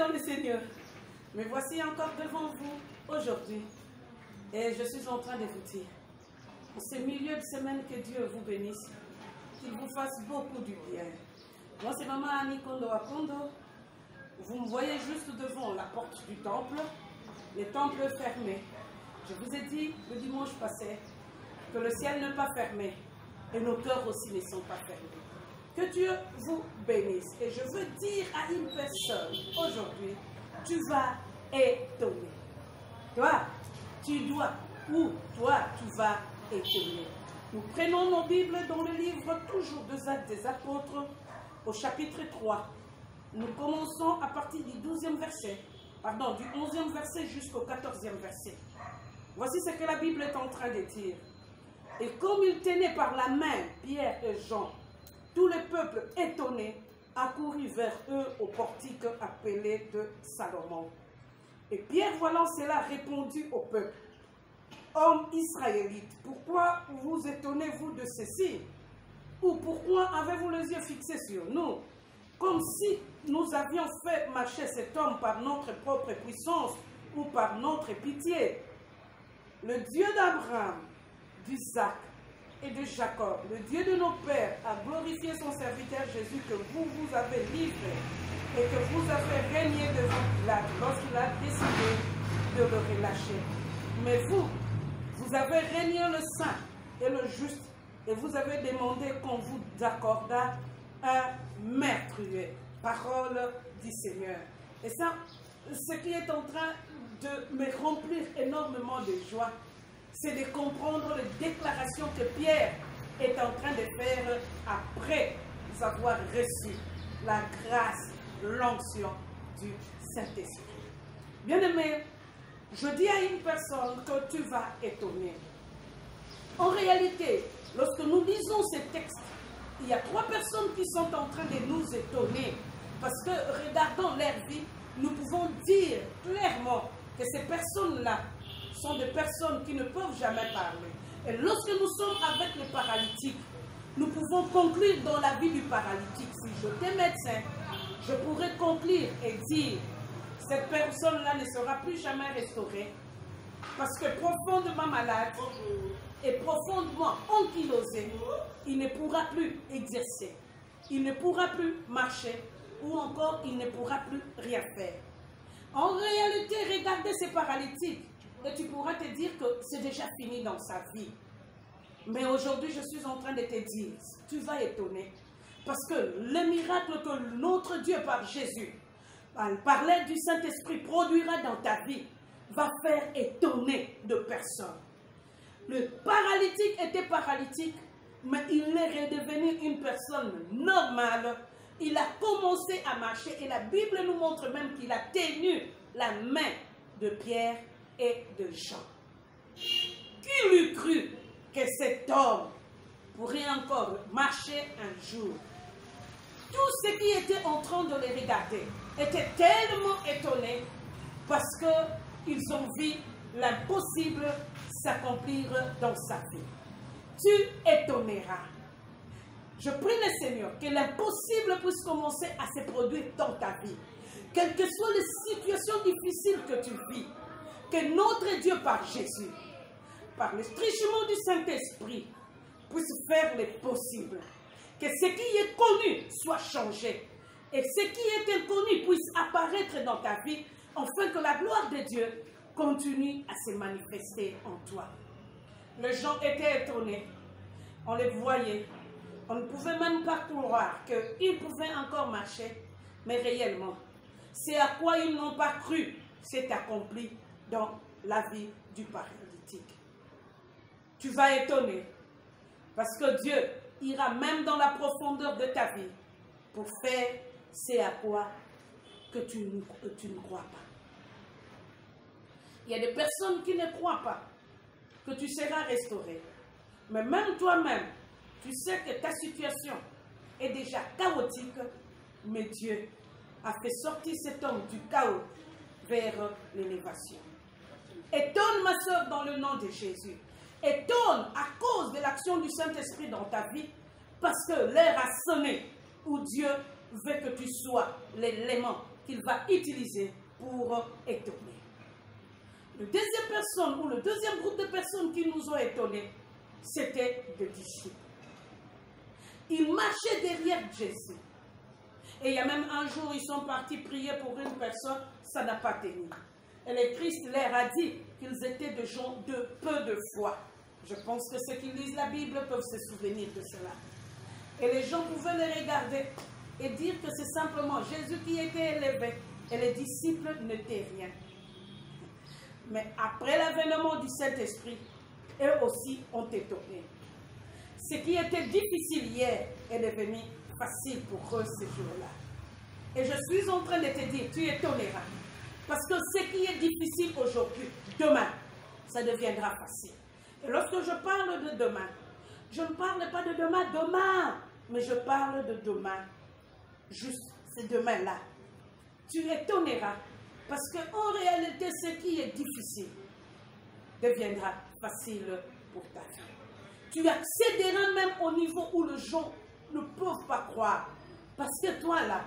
dans le Seigneur, me voici encore devant vous aujourd'hui. Et je suis en train de vous dire, en ce milieu de semaine, que Dieu vous bénisse, qu'il vous fasse beaucoup du bien. Moi, c'est Maman Annie Kondo Akondo. Vous me voyez juste devant la porte du temple, le temple fermé. Je vous ai dit le dimanche passé que le ciel n'est pas fermé et nos cœurs aussi ne sont pas fermés. Que Dieu vous bénisse. Et je veux dire à une personne aujourd'hui, tu vas étonner. Toi, tu dois, ou toi, tu vas étonner. Nous prenons nos Bibles dans le livre toujours des Actes des Apôtres, au chapitre 3. Nous commençons à partir du 12e verset, pardon, du 11e verset jusqu'au 14e verset. Voici ce que la Bible est en train de dire. Et comme il tenait par la main Pierre et Jean, tout le peuple étonné accourut vers eux au portique appelé de Salomon. Et Pierre, voyant cela, répondit au peuple: Hommes israélites, pourquoi vous étonnez-vous de ceci? Ou pourquoi avez-vous les yeux fixés sur nous, comme si nous avions fait marcher cet homme par notre propre puissance ou par notre pitié? Le Dieu d'Abraham, d'Isaac et de Jacob, le Dieu de nos pères, a glorifié son serviteur Jésus que vous avez livré et que vous avez régné devant Pilate lorsqu'il a décidé de le relâcher. Mais vous avez régné le saint et le juste et vous avez demandé qu'on vous accordât un meurtrier. Parole du Seigneur. Et ça, ce qui est en train de me remplir énormément de joie, c'est de comprendre les déclarations que Pierre est en train de faire après avoir reçu la grâce, l'onction du Saint-Esprit. Bien-aimé, je dis à une personne que tu vas étonner. En réalité, lorsque nous lisons ces textes, il y a trois personnes qui sont en train de nous étonner. Parce que, regardant leur vie, nous pouvons dire clairement que ces personnes-là sont des personnes qui ne peuvent jamais parler. Et lorsque nous sommes avec les paralytiques, nous pouvons conclure dans la vie du paralytique. Si j'étais médecin, je pourrais conclure et dire: cette personne-là ne sera plus jamais restaurée parce que profondément malade et profondément ankylosé, il ne pourra plus exercer, il ne pourra plus marcher ou encore il ne pourra plus rien faire. En réalité, regardez ces paralytiques et tu pourras te dire que c'est déjà fini dans sa vie. Mais aujourd'hui, je suis en train de te dire, tu vas étonner. Parce que le miracle que notre Dieu par Jésus, par l'aide du Saint-Esprit, produira dans ta vie, va faire étonner de personnes. Le paralytique était paralytique, mais il est redevenu une personne normale. Il a commencé à marcher et la Bible nous montre même qu'il a tenu la main de Pierre et de Jean. Qui l'eût cru que cet homme pourrait encore marcher un jour? Tous ceux qui étaient en train de les regarder étaient tellement étonnés parce qu'ils ont vu l'impossible s'accomplir dans sa vie. Tu étonneras. Je prie le Seigneur que l'impossible puisse commencer à se produire dans ta vie. Quelles que soient les situations difficiles que tu vis, que notre Dieu par Jésus, par le truchement du Saint-Esprit, puisse faire le possible. Que ce qui est connu soit changé. Et ce qui est inconnu puisse apparaître dans ta vie, afin que la gloire de Dieu continue à se manifester en toi. Les gens étaient étonnés. On les voyait. On ne pouvait même pas croire qu'ils pouvaient encore marcher. Mais réellement, c'est à quoi ils n'ont pas cru s'est accompli dans la vie du paralytique. Tu vas étonner. Parce que Dieu ira même dans la profondeur de ta vie pour faire ce à quoi que tu ne crois pas. Il y a des personnes qui ne croient pas que tu seras restauré. Mais même toi-même, tu sais que ta situation est déjà chaotique, mais Dieu a fait sortir cet homme du chaos vers l'élévation. Étonne ma soeur dans le nom de Jésus. Étonne à cause de l'action du Saint-Esprit dans ta vie, parce que l'heure a sonné où Dieu veut que tu sois l'élément qu'il va utiliser pour étonner. La deuxième personne ou le deuxième groupe de personnes qui nous ont étonnés, c'était des disciples. Ils marchaient derrière Jésus. Et il y a même un jour, ils sont partis prier pour une personne, ça n'a pas tenu. Et le Christ leur a dit qu'ils étaient des gens de peu de foi. Je pense que ceux qui lisent la Bible peuvent se souvenir de cela. Et les gens pouvaient les regarder et dire que c'est simplement Jésus qui était élevé et les disciples n'étaient rien. Mais après l'avènement du Saint-Esprit, eux aussi ont étonné. Ce qui était difficile hier est devenu facile pour eux ce jour-là. Et je suis en train de te dire, tu étonneras. Parce que ce qui est difficile aujourd'hui, demain, ça deviendra facile. Et lorsque je parle de demain, je ne parle pas de demain, mais je parle de demain. Juste, c'est demain-là. Tu étonneras. Parce qu'en réalité, ce qui est difficile deviendra facile pour ta vie. Tu accéderas même au niveau où les gens ne peuvent pas croire. Parce que toi, là,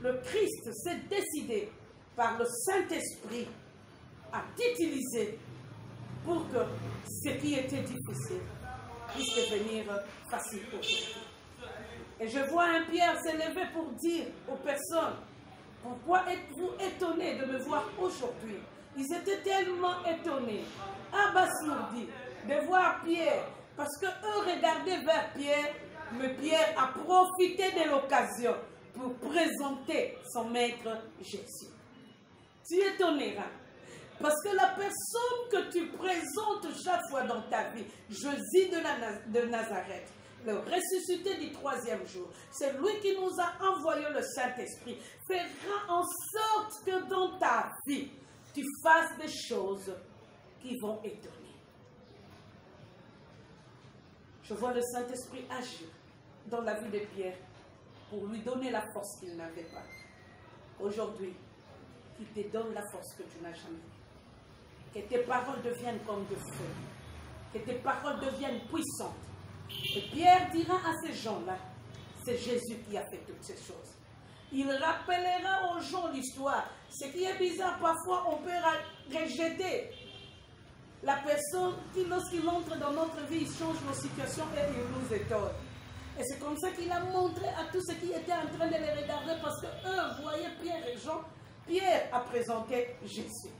le Christ s'est décidé par le Saint-Esprit à t'utiliser pour que ce qui était difficile puisse devenir facile pour toi. Et je vois un Pierre s'élever pour dire aux personnes, pourquoi êtes-vous étonnés de me voir aujourd'hui? Ils étaient tellement étonnés, abasourdis, de voir Pierre. Parce qu'eux regardaient vers Pierre, mais Pierre a profité de l'occasion pour présenter son maître Jésus. Tu étonneras. Parce que la personne que tu présentes chaque fois dans ta vie, Jésus de Nazareth, le ressuscité du 3e jour, c'est lui qui nous a envoyé le Saint-Esprit, fera en sorte que dans ta vie, tu fasses des choses qui vont étonner. Je vois le Saint-Esprit agir dans la vie de Pierre pour lui donner la force qu'il n'avait pas. Aujourd'hui, qu'il te donne la force que tu n'as jamais eue. Que tes paroles deviennent comme de feu. Que tes paroles deviennent puissantes. Et Pierre dira à ces gens-là, c'est Jésus qui a fait toutes ces choses. Il rappellera aux gens l'histoire. Ce qui est bizarre, parfois on peut rejeter la personne qui, lorsqu'il entre dans notre vie, il change nos situations et il nous étonne. Et c'est comme ça qu'il a montré à tous ceux qui étaient en train de les regarder, parce qu'eux voyaient Pierre et Jean. Pierre a présenté Jésus.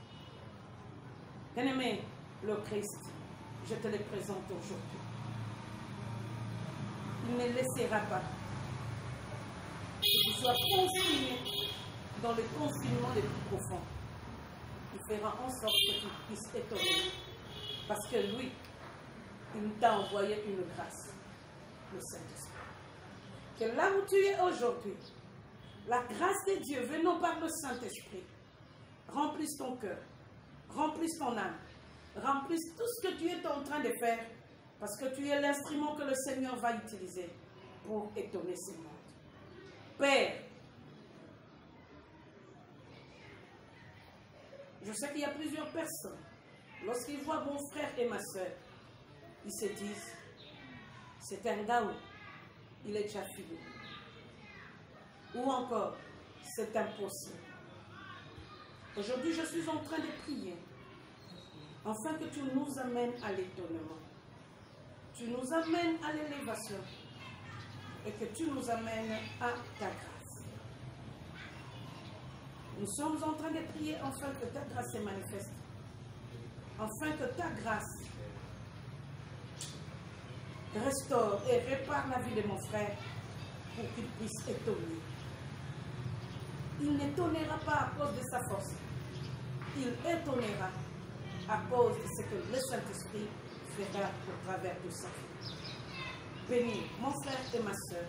Bien-aimé, le Christ, je te le présente aujourd'hui. Il ne laissera pas que tu sois confiné dans le confinement le plus profond. Il fera en sorte que tu puisses étonner. Parce que lui, il t'a envoyé une grâce, le Saint-Esprit. Que là où tu es aujourd'hui, la grâce de Dieu venant par le Saint-Esprit remplisse ton cœur, remplisse ton âme, remplisse tout ce que tu es en train de faire, parce que tu es l'instrument que le Seigneur va utiliser pour étonner ce monde. Père, je sais qu'il y a plusieurs personnes, lorsqu'ils voient mon frère et ma soeur, ils se disent, c'est un gars, il est déjà fini. Ou encore, c'est impossible. Aujourd'hui, je suis en train de prier, afin que tu nous amènes à l'étonnement. Tu nous amènes à l'élévation et que tu nous amènes à ta grâce. Nous sommes en train de prier afin que ta grâce se manifeste. Afin que ta grâce restaure et répare la vie de mon frère pour qu'il puisse étonner. Il n'étonnera pas à cause de sa force. Il étonnera à cause de ce que le Saint-Esprit fera au travers de sa vie. Bénis mon frère et ma soeur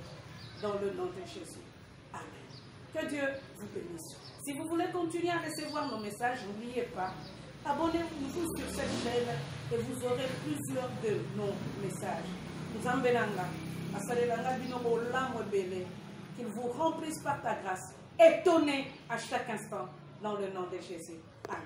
dans le nom de Jésus. Amen. Que Dieu vous bénisse. Si vous voulez continuer à recevoir nos messages, n'oubliez pas, abonnez-vous sur cette chaîne et vous aurez plusieurs de nos messages. Qu'il vous remplisse par ta grâce. Étonnez à chaque instant dans le nom de Jésus. Amen.